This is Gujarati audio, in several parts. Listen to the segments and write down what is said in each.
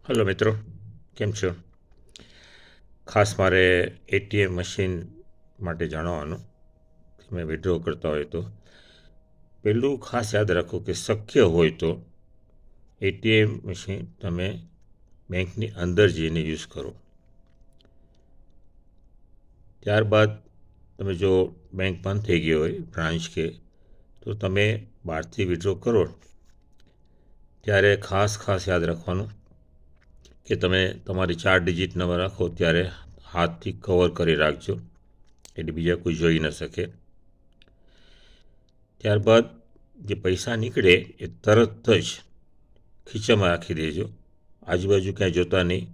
હલો મિત્રો, કેમ છો? ખાસ મારે એટીએમ મશીન માટે જાણવાનું, તમે વિડ્રો કરતા હોય તો પહેલું ખાસ યાદ રાખો કે શક્ય હોય તો એટીએમ મશીન તમે બેંકની અંદર જઈને યુઝ કરો. ત્યારબાદ તમે જો બેંક બંધ થઈ ગઈ હોય બ્રાન્ચ કે, તો તમે બહારથી વિડ્રો કરો ત્યારે ખાસ યાદ રાખવાનું કે તમે તમારી 4 ડિજિટ નંબર રાખો ત્યારે હાથથી કવર કરી રાખજો, એટલે બીજા કોઈ જોઈ ન શકે. ત્યારબાદ જે પૈસા નીકળે એ તરત જ ખીચામાં રાખી દેજો. આજુબાજુ ક્યાંય જોતા નહીં,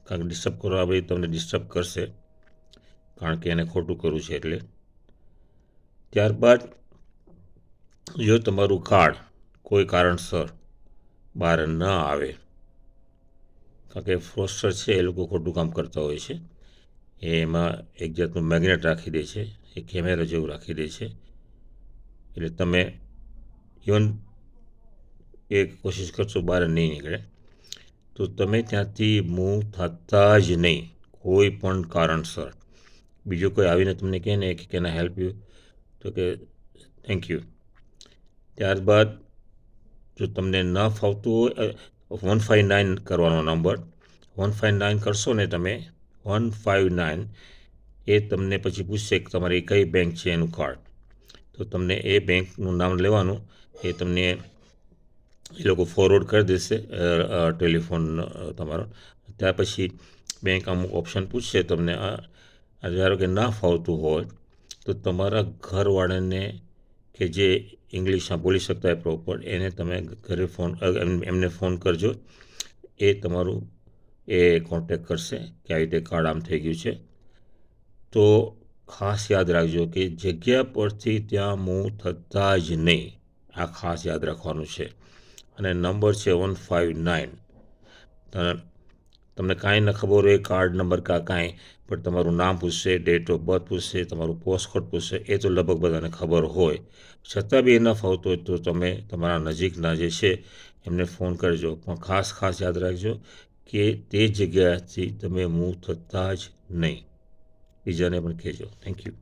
કારણ કે ડિસ્ટર્બ કરવા આવે તમને ડિસ્ટર્બ કરશે, કારણ કે એને ખોટું કરવું છે એટલે. ત્યારબાદ જો તમારું કાર્ડ કોઈ કારણસર બહાર ન આવે, કારણ કે ફ્રોસ્ટર છે એ લોકો ખોટું કામ કરતા હોય છે, એમાં એક જાતનું મેગ્નેટ રાખી દે છે, એ કેમેરા જેવું રાખી દે છે, એટલે તમે ઇવન એ કોશિશ કરશો બહાર નહીં નીકળે, તો તમે ત્યાંથી મૂવ થતા જ નહીં કોઈ પણ કારણસર. બીજો કોઈ આવીને તમને કહે ને કે કેન આઈ હેલ્પ યુ, તો કે થેન્ક યુ. ત્યારબાદ જો તમને ન ફાવતું હોય 159 કરવાનો નંબર, 159 કરશો ને તમે 159, એ તમને પછી પૂછશે કે તમારી કઈ બેંક છે એનું કાર્ડ, તો તમને એ બેંકનું નામ લેવાનું, એ તમને એ લોકો ફોરવર્ડ કરી દેશે ટેલિફોન તમારો. ત્યાર પછી બેંક અમુક ઓપ્શન પૂછશે તમને, ધારો કે ના ફાવતું હોય તો તમારા ઘરવાળાને કે જે ઇંગ્લિશમાં બોલી શકતા હોય પ્રોપર, એને તમે ઘરે એમને ફોન કરજો, એ તમારું એ કોન્ટેક કરશે કે આવી રીતે કાર્ડ આમ થઈ ગયું છે. તો ખાસ યાદ રાખજો કે જગ્યા પરથી ત્યાં મૂવ થતા જ નહીં, આ ખાસ યાદ રાખવાનું છે. અને નંબર છે 159. તમને કાંઈ ન ખબર હોય કાર્ડ નંબર કાંઈ, પણ તમારું નામ પૂછશે, ડેટ ઓફ બર્થ પૂછશે, તમારું પોસ્ટકોડ પૂછશે, એ તો લગભગ બધાને ખબર હોય. છતાં બી એ ન ફાવતું હોય તો તમે તમારા નજીકના જે છે એમને ફોન કરજો, પણ ખાસ યાદ રાખજો કે તે જગ્યાથી તમે મૂવ થતા જ નહીં. બીજાને પણ કહેજો. Thank you.